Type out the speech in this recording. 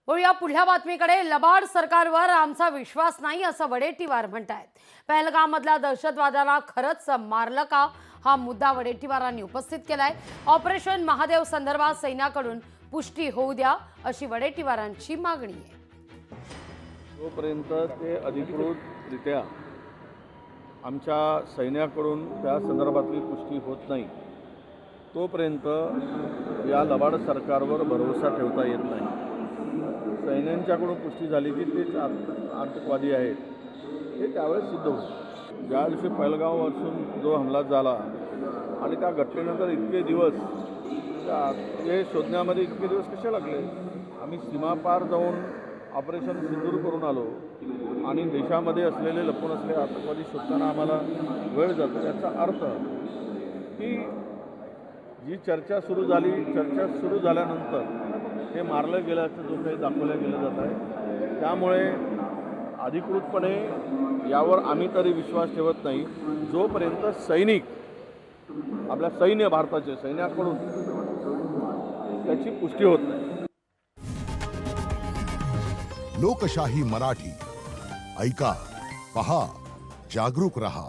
वळूया पुढल्या बातमीकडे। लबाड सरकारवर आमचा विश्वास नाही असं वडेट्टीवार म्हणतायत। पहलगाममधल्या दहशतवाद्यांना खरंच मारलं का, हा मुद्दा वडेट्टीवारांनी उपस्थित केलाय। ऑपरेशन महादेव संदर्भात सैन्याकडून पुष्टी होऊ द्या अशी वडेट्टीवारांची मागणी आहे। तोपर्यंत ते अधिकृतरित्या आमच्या सैन्याकडून त्या संदर्भातली पुष्टी होत नाही तोपर्यंत या लबाड सरकारवर भरोसा ठेवता येत नाही। सैन्यांच्याकडून पुष्टी झाली की तेच आतंकवादी आहेत हे त्यावेळेस सिद्ध होईल। ज्या दिवशी पहलगामपासून जो हमला झाला आणि त्या घटनेनंतर इतके दिवस हे शोधण्यामध्ये इतके दिवस कसे लागले? आम्ही सीमापार जाऊन ऑपरेशन सिंदूर करून आलो आणि देशामध्ये असलेले लपून असलेले आतंकवादी शोधताना आम्हाला वेळ जातो। याचा अर्थ की जी चर्चा सुरू झाल्यानंतर ते मारलं गेल्याचं जो काही दाखवलं गेलं जात आहे, त्यामुळे अधिकृतपणे यावर आम्ही तरी विश्वास ठेवत नाही जोपर्यंत सैनिक आपल्या भारताचे सैन्याकडून त्याची पुष्टी होत नाही। लोकशाही मराठी ऐका, पहा, जागरूक रहा।